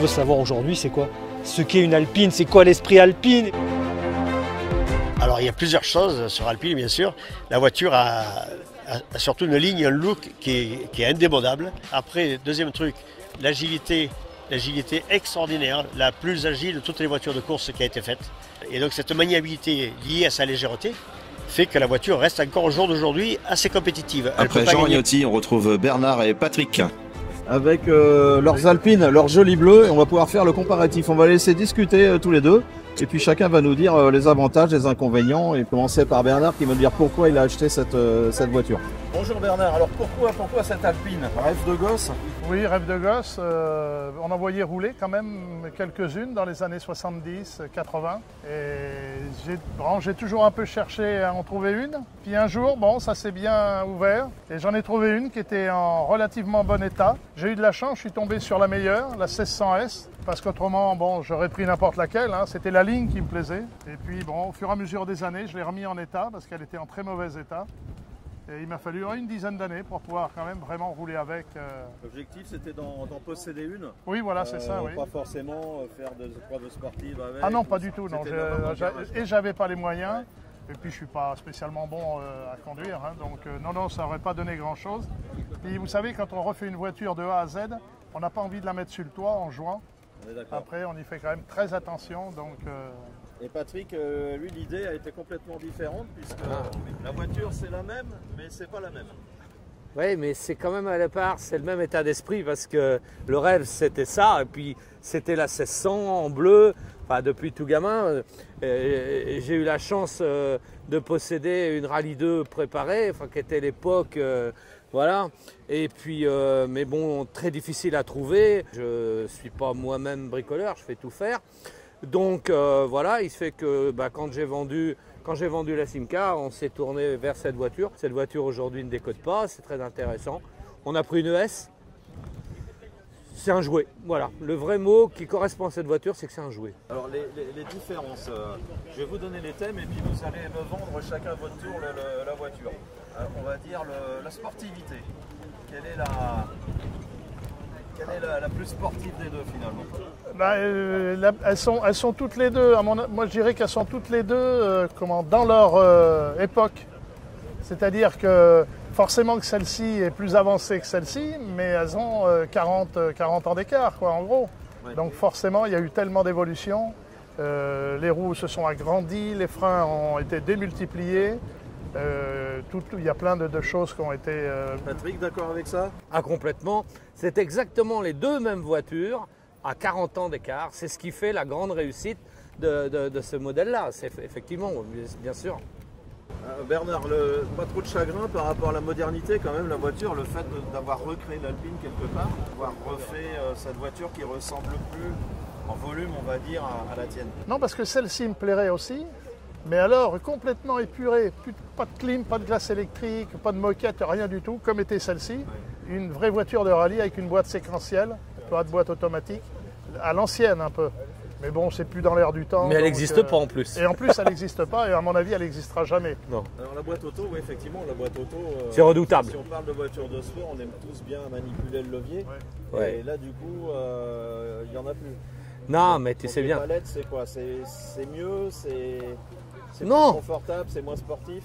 veut savoir aujourd'hui, c'est quoi? Ce qu'est une Alpine, c'est quoi l'esprit Alpine? Alors il y a plusieurs choses sur Alpine, bien sûr. La voiture a surtout une ligne, un look qui est indémodable. Après, deuxième truc, l'agilité extraordinaire, la plus agile de toutes les voitures de course qui a été faite. Et donc cette maniabilité liée à sa légèreté fait que la voiture reste encore au jour d'aujourd'hui assez compétitive. Après Jean Agnotti, on retrouve Bernard et Patrick. Avec leurs Alpines, leurs jolis bleus, et on va pouvoir faire le comparatif. On va laisser discuter tous les deux, et puis chacun va nous dire les avantages, les inconvénients, et commencer par Bernard qui va nous dire pourquoi il a acheté cette voiture. Bonjour Bernard, alors pourquoi cette Alpine? Rêve de gosse? Oui, rêve de gosse. On en voyait rouler quand même quelques-unes dans les années 70, 80. Et j'ai toujours un peu cherché à en trouver une. Puis un jour, bon, ça s'est bien ouvert. Et j'en ai trouvé une qui était en relativement bon état. J'ai eu de la chance, je suis tombé sur la meilleure, la 1600S. Parce qu'autrement, bon, j'aurais pris n'importe laquelle. Hein. C'était la ligne qui me plaisait. Et puis, bon, au fur et à mesure des années, je l'ai remis en état parce qu'elle était en très mauvais état. Et il m'a fallu une dizaine d'années pour pouvoir quand même vraiment rouler avec. L'objectif c'était d'en posséder une? Oui, voilà, c'est ça. Oui. Pas forcément faire des épreuves sportives avec? Ah non, pas du tout. Non. Et j'avais pas les moyens. Ouais. Et puis je suis pas spécialement bon à conduire. Hein. Donc non, ça n'aurait pas donné grand-chose. Puis vous savez, quand on refait une voiture de A à Z, on n'a pas envie de la mettre sur le toit en jouant. Après, on y fait quand même très attention. Donc, Et Patrick, lui, l'idée a été complètement différente puisque la voiture c'est la même, mais c'est pas la même. Oui, mais c'est quand même à la part, c'est le même état d'esprit parce que le rêve c'était ça, et puis c'était la 1600 en bleu. Enfin, depuis tout gamin, j'ai eu la chance de posséder une Rallye 2 préparée, enfin, qui était l'époque, voilà. Et puis, mais bon, très difficile à trouver. Je suis pas moi-même bricoleur, je fais tout faire. Donc voilà, il se fait que quand j'ai vendu la Simca, on s'est tourné vers cette voiture. Cette voiture aujourd'hui ne décode pas, c'est très intéressant. On a pris une ES. C'est un jouet, voilà. Le vrai mot qui correspond à cette voiture, c'est que c'est un jouet. Alors les différences, je vais vous donner les thèmes et puis vous allez me vendre chacun à votre tour la voiture. On va dire la sportivité. Quelle est la plus sportive des deux finalement? Elles sont toutes les deux, moi je dirais qu'elles sont toutes les deux dans leur époque. C'est-à-dire que forcément que celle-ci est plus avancée que celle-ci, mais elles ont 40 ans d'écart, quoi, en gros. Ouais. Donc forcément, il y a eu tellement d'évolution. Les roues se sont agrandies, les freins ont été démultipliés. Il y a plein de choses qui ont été... Patrick, d'accord avec ça? Ah, complètement. C'est exactement les deux mêmes voitures à 40 ans d'écart. C'est ce qui fait la grande réussite de ce modèle-là. C'est effectivement, bien sûr. Bernard, pas trop de chagrin par rapport à la modernité quand même, la voiture, le fait d'avoir recréé l'Alpine quelque part, d'avoir refait cette voiture qui ressemble plus en volume, on va dire, à la tienne. Non, parce que celle-ci me plairait aussi, mais alors complètement épurée, pas de clim, pas de glace électrique, pas de moquette, rien du tout, comme était celle-ci. Ouais. Une vraie voiture de rallye avec une boîte séquentielle, pas de boîte automatique, à l'ancienne un peu. Mais bon, c'est plus dans l'air du temps. Mais elle n'existe pas en plus. Et en plus, elle n'existe pas, et à mon avis, elle n'existera jamais. Non. Alors la boîte auto, oui, effectivement, la boîte auto... c'est redoutable. Si on parle de voiture de sport, on aime tous bien manipuler le levier. Ouais. Ouais. Et là, du coup, il n'y en a plus. Non, mais tu sais bien. La palette, c'est quoi? C'est mieux? C'est plus confortable? C'est moins sportif?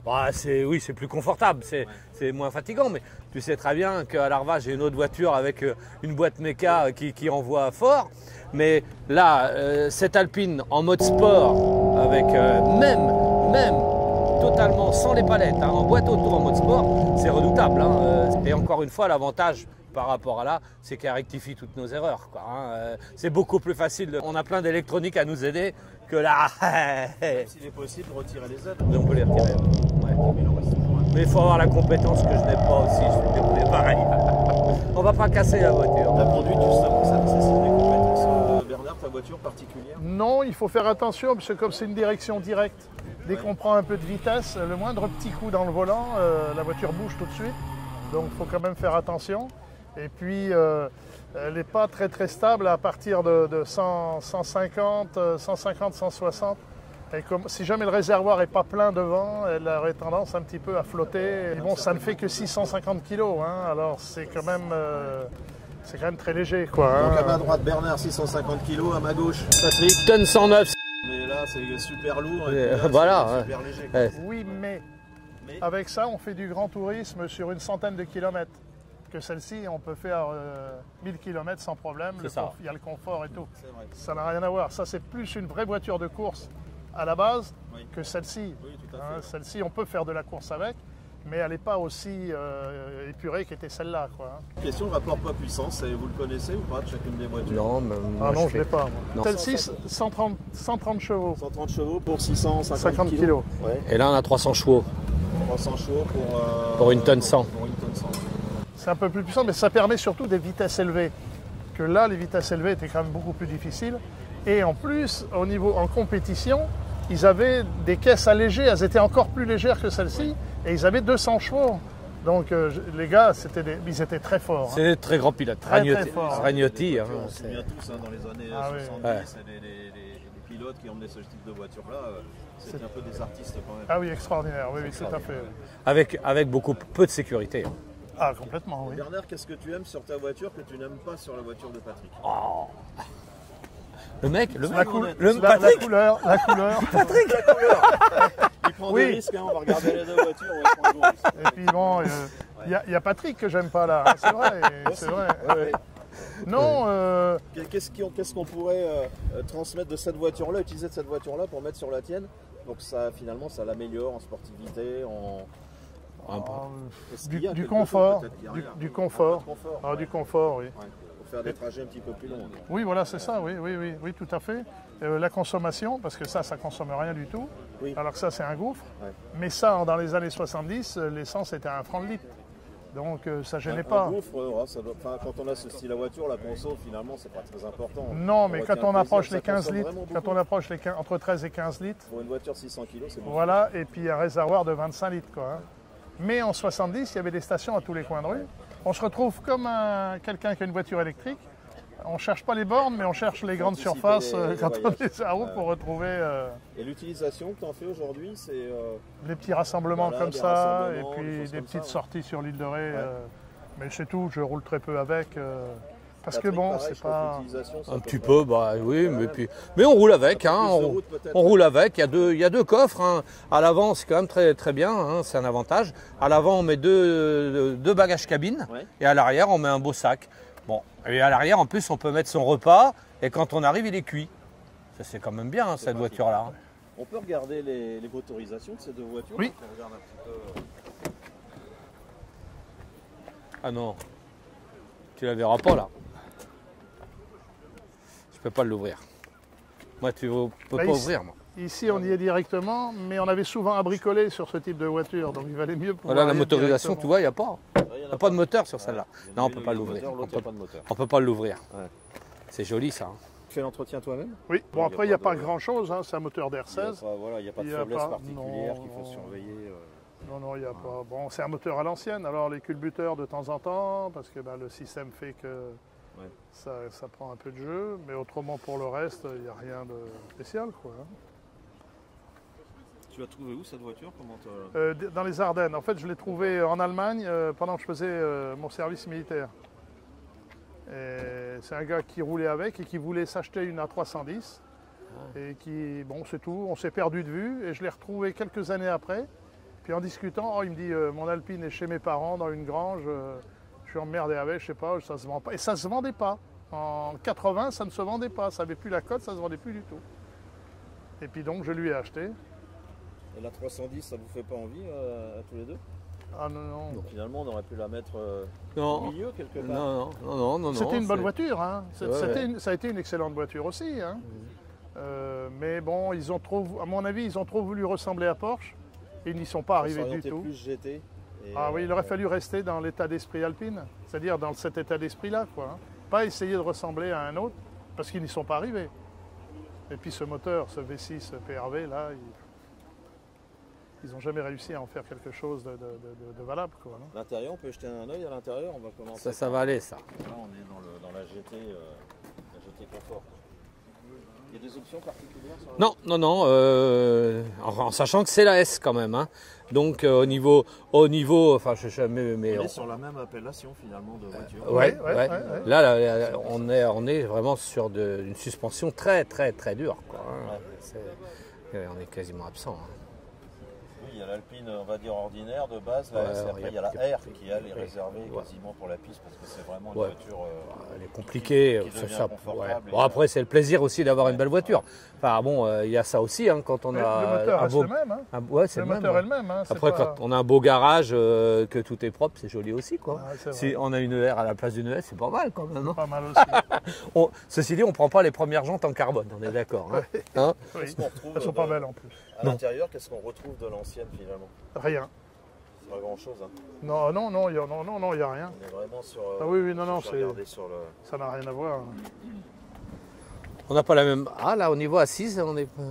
Bah, oui, c'est plus confortable, c'est moins fatigant, mais tu sais très bien qu'à l'Arva, j'ai une autre voiture avec une boîte méca qui envoie fort. Mais là, cette Alpine en mode sport, avec même totalement sans les palettes, hein, en boîte auto en mode sport, c'est redoutable. Hein. Et encore une fois, l'avantage par rapport à là, c'est qu'elle rectifie toutes nos erreurs, quoi, hein. C'est beaucoup plus facile, on a plein d'électronique à nous aider que là. Même s'il est possible de retirer les aides. On peut les retirer. Ouais. Mais il faut avoir la compétence que je n'ai pas aussi, je suis débrouillé pareil. On va pas casser la voiture. La conduite, justement, ça nécessite des compétences. Bernard, ta voiture particulière? Non, il faut faire attention, parce que comme c'est une direction directe, dès qu'on prend un peu de vitesse, le moindre petit coup dans le volant, la voiture bouge tout de suite. Donc il faut quand même faire attention. Et puis, elle n'est pas très stable à partir de 150, 160. Et si jamais le réservoir n'est pas plein devant, elle aurait tendance un petit peu à flotter. Et bon, ça ne fait que 650 kg, hein, alors c'est quand même c'est quand même très léger, quoi. Donc à ma Hein. droite Bernard 650 kg, à ma gauche Patrick. Tonne 109. Mais là c'est super lourd et Et puis là, voilà, c'est ouais. super léger. Ouais. Oui, mais Mais- avec ça, on fait du grand tourisme sur une centaine de kilomètres. Que celle-ci, on peut faire 1000 km sans problème. C'est ça. Il y a le confort et tout. C'est vrai. Ça n'a rien à voir. Ça, c'est plus une vraie voiture de course à la base Oui. que celle-ci. Oui, tout à Hein, fait. celle-ci, on peut faire de la course avec, mais elle n'est pas aussi épurée qu'était celle-là, quoi. Hein. Question rapport poids-puissance, vous le connaissez ou pas de chacune des voitures? Non, mais Ah non, je ne l'ai pas. Non. Celle-ci, 130 chevaux, 130 chevaux pour 650 50 kg. kilos. Ouais, Et là, on a 300 chevaux. 300 chevaux Pour une tonne 100. Pour une tonne 100. C'est un peu plus puissant, mais ça permet surtout des vitesses élevées. Que là, les vitesses élevées étaient quand même beaucoup plus difficiles. Et en plus, en compétition, ils avaient des caisses allégées. Elles étaient encore plus légères que celles-ci. Et ils avaient 200 chevaux. Donc les gars, ils étaient très forts. Hein. C'est des très grands pilotes. Très, très fort. Ragnotti, hein, On se souvient tous dans les années Ah oui. 70, Ouais. et les pilotes qui emmenaient ce type de voiture-là, c'était un peu des artistes quand même. Ah oui, extraordinaire. Oui, oui, tout à fait. avec beaucoup peu de sécurité. Hein. Ah, complètement, oui. Bernard, qu'est-ce que tu aimes sur ta voiture que tu n'aimes pas sur la voiture de Patrick? Le mec, La, cou- le la Patrick, couleur, la couleur. Il prend Oui. des risques, hein, on va regarder les deux voitures, on va prendre des risques. Et puis bon, il y a Patrick que j'aime pas là. C'est vrai, c'est vrai. Ouais. Non, Qu'est-ce qu'on pourrait transmettre de cette voiture-là, utiliser de cette voiture-là pour mettre sur la tienne, pour que ça, finalement, ça l'améliore en sportivité, en... Est-ce qu'il y a du quelque confort, chose, peut-être, qu'il y a rien? du confort. Un peu de confort, Ah, ouais. du confort, oui. Ouais, pour faire des trajets un petit peu plus longs. Oui, voilà, c'est ça, oui, tout à fait. La consommation, parce que ça consomme rien du tout, Oui. alors que ça, c'est un gouffre. Ouais. Mais ça, dans les années 70, l'essence était à 1 franc le litre. Donc, ça gênait pas. Un gouffre, quand on a ce style à voiture, la conso, finalement, c'est pas très important. Non, mais quand on approche les 15 litres, quand quand on approche entre 13 et 15 litres, Pour une voiture 600 kg, c'est bon. voilà, et puis un réservoir de 25 litres, quoi. Hein. Mais en 70, il y avait des stations à tous les coins de rue. On se retrouve comme quelqu'un qui a une voiture électrique. On ne cherche pas les bornes, mais on cherche les grandes Anticiper surfaces les quand on voyages. est à route pour retrouver Et l'utilisation que tu en fais aujourd'hui, c'est... les petits rassemblements Voilà, comme des ça, rassemblements, et des puis choses des comme petites ça, ouais. sorties sur l'île de Ré. Ouais. Mais c'est tout, je roule très peu avec. Parce que Patrick, pareil, bon, je c'est trouve que pas. l'utilisation, c'est un peu petit près- peu, bah oui, mais on roule avec. Hein, Plus de on, route, peut-être. on roule avec. Il y a deux coffres. Hein. À l'avant, c'est quand même très, très bien. Hein, c'est un avantage. À l'avant, on met deux bagages cabine. Ouais. Et à l'arrière, on met un beau sac. Bon, et à l'arrière, en plus, on peut mettre son repas. Et quand on arrive, il est cuit. Ça, c'est quand même bien, hein, cette pratique. voiture-là. Hein. On peut regarder les motorisations de ces deux voitures? Oui. On regarde un petit peu... Ah non, tu la verras pas là. Je peux pas l'ouvrir. Moi, tu peux Là, pas ici- ouvrir, moi. Ici, on y est directement, mais on avait souvent à bricoler sur ce type de voiture, donc il valait mieux pouvoir. Voilà la y être motorisation, tu directement. vois, il n'y a pas. Il n'y a pas de moteur sur celle-là. Non, on peut pas l'ouvrir. L'autre, il n'y a pas de moteur. On peut pas l'ouvrir. Ouais. C'est joli ça. hein. Tu fais l'entretien toi-même? Oui, bon Il y a après, il n'y a pas pas de- grand-chose, hein, c'est un moteur d'R16. Voilà, il n'y a pas de Il y a faiblesse pas- particulière non, qu'il faut non. surveiller. Non, il n'y a pas. Bon, c'est un moteur à l'ancienne, alors les culbuteurs de temps en temps, parce que le système fait que Ouais. ça prend un peu de jeu, mais autrement pour le reste, il n'y a rien de spécial, quoi. hein. Tu l'as trouvé où cette voiture? Dans les Ardennes. En fait, je l'ai trouvé en Allemagne pendant que je faisais mon service militaire. Et c'est un gars qui roulait avec et qui voulait s'acheter une A310. Et qui, bon, c'est tout, on s'est perdu de vue. Et je l'ai retrouvé quelques années après. Puis en discutant, il me dit mon Alpine est chez mes parents dans une grange. Je suis emmerdé avec, je sais pas, ça se vend pas. Et ça se vendait pas. En 80, ça ne se vendait pas. Ça n'avait plus la cote, ça se vendait plus du tout. Et puis donc, je lui ai acheté. Et la 310, ça vous fait pas envie à tous les deux? Ah non, non. Donc finalement, on aurait pu la mettre au Non, milieu quelque part. non. C'était une bonne c'est- voiture, hein. Ouais. Ça a été une excellente voiture aussi. Hein. Mais bon, à mon avis, ils ont trop voulu ressembler à Porsche et ils n'y sont pas On arrivés du s'orientait tout. plus GT. Et, Ah oui, il aurait fallu rester dans l'état d'esprit alpine, c'est-à-dire dans cet état d'esprit-là, quoi. hein. Pas essayer de ressembler à un autre, parce qu'ils n'y sont pas arrivés. Et puis ce moteur, ce V6 PRV, là, ils n'ont jamais réussi à en faire quelque chose de valable, quoi. hein. L'intérieur, on peut jeter un œil à l'intérieur. On va commencer. Ça va aller ça. Là, on est dans la GT Confort. Il y a des options particulières sur Non, non, non, en sachant que c'est la S quand même. Hein. Donc au niveau, enfin je sais jamais, mais On est sur la même appellation finalement de voiture. ouais. Ouais. Là, on est vraiment sur une suspension très très très dure, quoi. Hein. On est quasiment absent. Hein. Oui, il y a l'Alpine, on va dire ordinaire de base, là, et après il y a la R qui elle est réservée quasiment pour la piste parce que c'est vraiment une voiture. Elle est compliquée, qui c'est devient ça. confortable et Bon, après c'est le plaisir aussi d'avoir une belle voiture. Enfin bon, il y a ça aussi hein, quand on Mais a le moteur un reste beau. le même. Hein. Ouais, c'est Le le même. moteur Ouais. est le même. Hein. Après, quand on a un beau garage, que tout est propre, c'est joli aussi, quoi. Ah, c'est Si vrai. on a une R à la place d'une S, c'est pas mal quand même. Hein. Pas mal aussi. Ceci dit, on prend pas les premières jantes en carbone, on est d'accord. Hein. Hein Oui. Qu'est-ce qu'on retrouve Elles sont pas belles en plus. à l'intérieur, qu'est-ce qu'on retrouve de l'ancienne finalement? Rien. Pas grand chose. Hein. Non, il n'y a rien. On est vraiment sur. Ah oui, non, j'ai c'est- regardé sur le. Ça n'a rien à voir. On n'a pas la même. Ah là, au niveau assise, on est pas.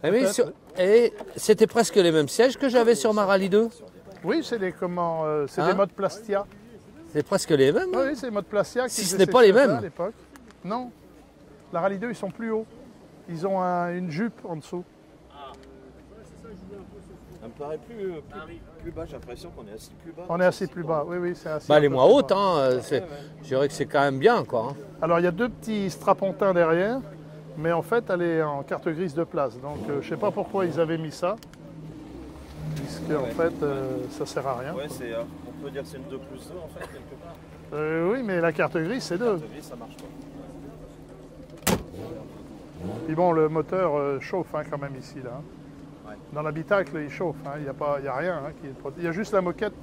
Ah, mais Peut-être. et c'était presque les mêmes sièges que j'avais sur ma Rallye 2. Oui, c'est des Hein des modes Plastia. C'est presque les mêmes. Oui, c'est des modes Plastia. Si qui ce faisaient n'est pas ces les sièges-là mêmes. à l'époque. Non. La Rallye 2, ils sont plus hauts. Ils ont une jupe en dessous. Ça me paraît plus bas, j'ai l'impression qu'on est assis plus bas. On est assez plus bas. Oui, c'est assez. Bah, elle est un peu moins plus haute, bas. hein. Je dirais que c'est quand même bien, quoi. Hein. Alors, il y a deux petits strapontins derrière, mais en fait, elle est en carte grise de place. Donc, je ne sais pas pourquoi ils avaient mis ça, puisque en fait, ça sert à rien. Ouais, on peut dire que c'est une 2+2 en fait, quelque part. Oui, mais la carte grise, c'est deux. Gris, ça marche pas. Puis bon, le moteur chauffe hein, quand même ici, là. Ouais. Dans l'habitacle, il chauffe. hein. Il n'y a rien. hein, Il y a juste la moquette,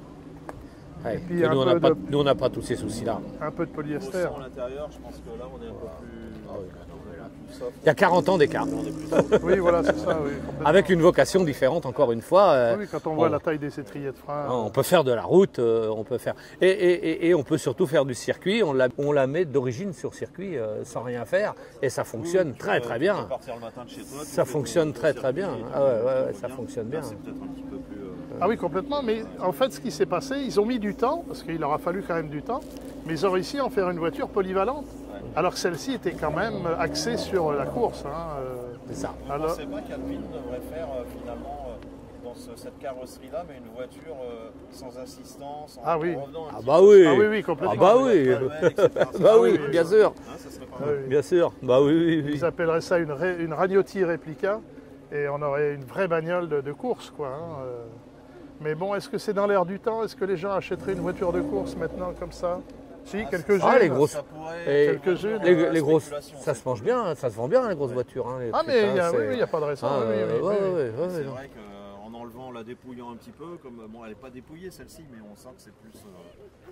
Ouais, puis que un nous, peu on n'a pas tous ces soucis-là. un peu de Au polyester. son à l'intérieur, je pense que là on est un peu plus soft. Il y a 40 ans d'écart. On est plus soft. Oui, voilà, c'est ça. Oui, complètement. Avec une vocation différente, encore une fois. Oui, quand on voit on- la taille des étriers de frein. On peut faire de la route, on peut faire. Et on peut surtout faire du circuit. On la met d'origine sur circuit sans rien faire. Et ça fonctionne très très Tu bien. peux partir le matin de chez toi, tu Ça fais fonctionne ton très très circuit bien. et tout Ah ouais, roule ça fonctionne bien. Là, c'est peut-être un petit peu plus. Ah oui, complètement. Mais en fait, ce qui s'est passé, ils ont mis du temps, parce qu'il leur a fallu quand même du temps, mais ils ont réussi à en faire une voiture polyvalente. Alors que celle-ci était quand même axée sur la course. hein, C'est ça. Vous ne Alors- pensez pas qu'Alpine devrait faire finalement dans cette carrosserie-là, mais une voiture sans assistance, en Ah oui. revenant un Ah petit bah peu oui. Ah oui, complètement. Ah bah oui. sur la pelle, etc. Bah Ah oui, oui, bien sûr. Hein, ça serait pas Ah mal. oui. Bien sûr. Bah oui, oui, oui. Ils appelleraient ça une Ragnotti réplica, et on aurait une vraie bagnole de course, quoi. hein, Mais bon, est-ce que c'est dans l'air du temps? Est-ce que les gens achèteraient une voiture de course maintenant comme ça? Si, quelques-unes. Ah, les grosses. Ça pourrait- Et Quelques-unes. les grosses, spéculation, ça se mange bien, ça se vend bien les grosses voitures. Hein, les Ah, trucs, mais il hein, n'y a, c'est- oui, oui, y a pas de raison. Ah, oui, oui, oui, ouais, oui. ouais, C'est non. vrai qu'en enlevant, la dépouillant un petit peu, comme bon, elle n'est pas dépouillée celle-ci, mais on sent que c'est plus.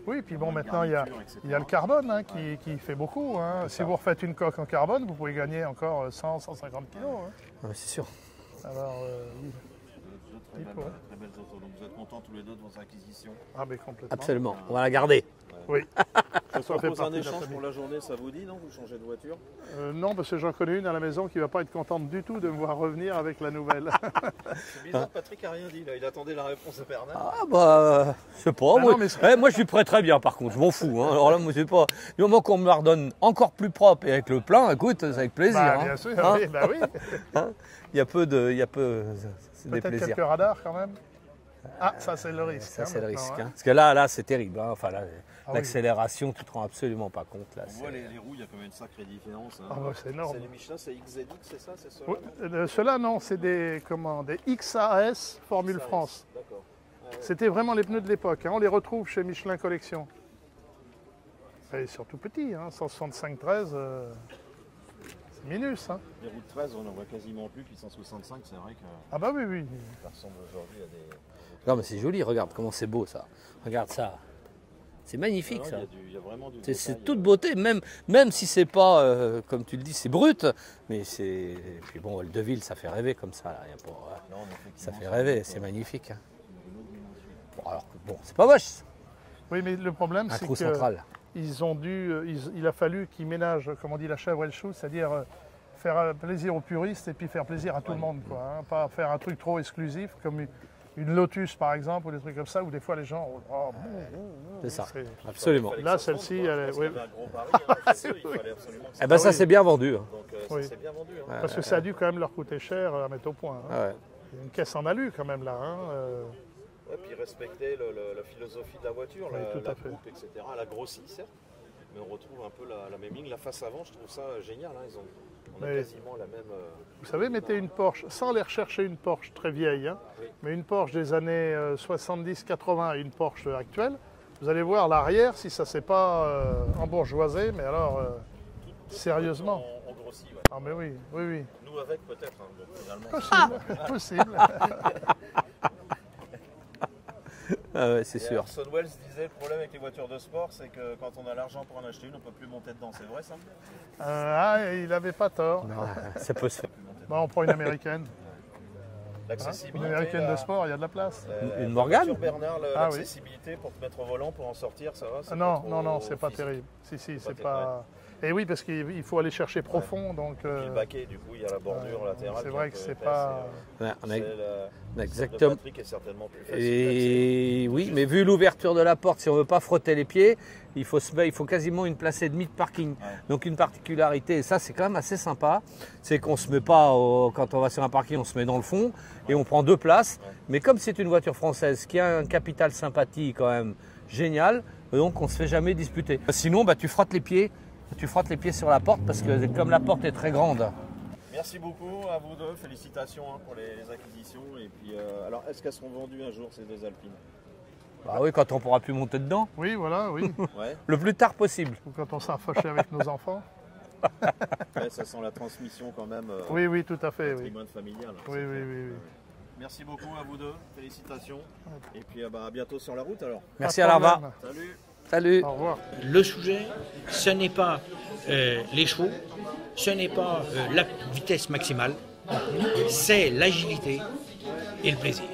Oui, puis bon, moins de maintenant, il y a garniture, etc. le carbone hein, qui fait beaucoup. hein. Si ça. vous refaites une coque en carbone, vous pouvez gagner encore 100, 150 kilos. hein. Ouais, c'est sûr. Alors, oui. Très Il belles, pourrait. très belles autos. Donc vous êtes contents tous les deux de vos acquisitions. Ah, mais complètement. Absolument. On va la garder. Oui. Je Ça fait propose un partie de la échange famille. pour la journée, ça vous dit, non? Vous changez de voiture? Non, parce que j'en connais une à la maison qui ne va pas être contente du tout de me voir revenir avec la nouvelle. C'est bizarre, Patrick a rien dit là. Il attendait la réponse de Bernard. Ah bah, je sais pas. Ah moi, non, mais moi, je suis prêt très bien par contre, je m'en fous. Hein. Alors là, moi, c'est pas. Du moment qu'on me la redonne encore plus propre et avec le plein, écoute, c'est avec plaisir. Bah, hein. bien sûr, Hein oui, bah oui. Il y a peu de. C'est des Peut-être plaisirs. quelques radars quand même. Ah, ça c'est le risque. Ça, hein, c'est le maintenant, risque. hein. Hein. Parce que là, c'est terrible. Hein. Enfin, là, Ah oui. l'accélération, tu te rends absolument pas compte. Là, On voit les roues, il y a quand même une sacrée différence. hein. Ah bah, c'est énorme. C'est les Michelin, c'est XZX, c'est ça? C'est ça? Oui, ceux-là, non, c'est des XAS Formule France. D'accord. C'était vraiment les pneus de l'époque. hein. On les retrouve chez Michelin Collection. Et ils sont tout petits, hein, 165-13, c'est minus. Hein. Les roues de 13, on en voit quasiment plus. Puis 165, c'est vrai que Ah bah oui, oui. ça ressemble aujourd'hui à des. Non, mais c'est joli. Regarde comment c'est beau ça. Regarde ça. C'est magnifique Non, ça. il y a vraiment du C'est détail, toute beauté, même si c'est pas, comme tu le dis, c'est brut, mais c'est. Et puis bon, le Deville, ça fait rêver comme ça. Là. Y a pas- Non, mais Ça effectivement, fait c'est rêver, une c'est autre- magnifique. Hein. une autre dimension. Bon, alors que bon, c'est pas moche. Oui, mais le problème, Un c'est trou que central. ils ont dû, il a fallu qu'ils ménagent, comme on dit, la chèvre et le chou, c'est-à-dire faire plaisir aux puristes et puis faire plaisir à tout le monde, quoi. hein. Pas faire un truc trop exclusif, comme une Lotus par exemple, ou des trucs comme ça, où des fois les gens... Oh, C'est ça, c'est- absolument. Là, celle-ci, elle est... Il y oui. avait un gros pari, hein, chez eux, il fallait absolument que ça Eh ben ça oui. c'est bien vendu. Hein. Donc Oui. ça s'est bien vendu. Hein. Parce que ça a dû quand même leur coûter cher à mettre au point. Hein. Ah ouais. Il y a une caisse en alu quand même là. Hein. Ouais, puis respecter la philosophie de la voiture, Oui, tout la à fait. coupe, etc. Elle a grossi, certes, mais on retrouve un peu la même ligne. La face avant, je trouve ça génial. Hein. On a Mais- quasiment la même... Vous savez, mettez une Porsche, sans aller rechercher une Porsche très vieille, hein, Oui. mais une Porsche des années 70-80 et une Porsche actuelle, vous allez voir l'arrière si ça ne s'est pas embourgeoisé, mais alors sérieusement. On grossit, ouais. Ah mais oui, oui, oui. Nous avec peut-être, hein, donc, finalement. Possible, possible. Ah ouais, c'est Et sûr. Orson Welles disait le problème avec les voitures de sport, c'est que quand on a l'argent pour en acheter une, on ne peut plus monter dedans. C'est vrai ça? Il n'avait pas tort. Non, ça peut se faire. Bon, on prend une américaine. Hein, L'accessibilité. une américaine la- de sport, il y a de la place. Une Morgane? Sur Bernard, Ah oui. l'accessibilité pour te mettre au volant, pour en sortir, ça va? Ah non, non, non, c'est pas terrible. Si, c'est terrible, pas... Et oui, parce qu'il faut aller chercher profond, donc... Puis le baquet, du coup, il y a la bordure latérale. c'est qui est vrai un que peu c'est épaisse pas... Ouais, on a- et, celle Exactement. de Patrick est certainement plus facile Et oui, mais vu l'ouverture de la porte, si on ne veut pas frotter les pieds, il faut quasiment une place et demie de parking. Donc une particularité, et ça c'est quand même assez sympa, c'est qu'on ne se met pas, quand on va sur un parking, on se met dans le fond et on prend 2 places. Mais comme c'est une voiture française qui a un capital sympathie quand même génial, donc on ne se fait jamais disputer. Sinon, tu frottes les pieds. Tu frottes les pieds sur la porte parce que comme la porte est très grande. Merci beaucoup à vous deux, félicitations pour les acquisitions. Et puis, alors, est-ce qu'elles seront vendues un jour ces deux Alpines? Bah oui, quand on pourra plus monter dedans, Oui, voilà, oui. Ouais, le plus tard possible. Ou quand on s'est fâché avec nos enfants. ouais, ça sent la transmission quand même. Oui, oui, tout à fait, oui. Patrimoine familial. Oui, c'est oui, clair. oui, oui. Merci beaucoup à vous deux, félicitations. Et puis à bientôt sur la route alors. Merci Pas à de Larva. problème. Salut. Salut. Au revoir. Le sujet, ce n'est pas les chevaux, ce n'est pas la vitesse maximale, c'est l'agilité et le plaisir.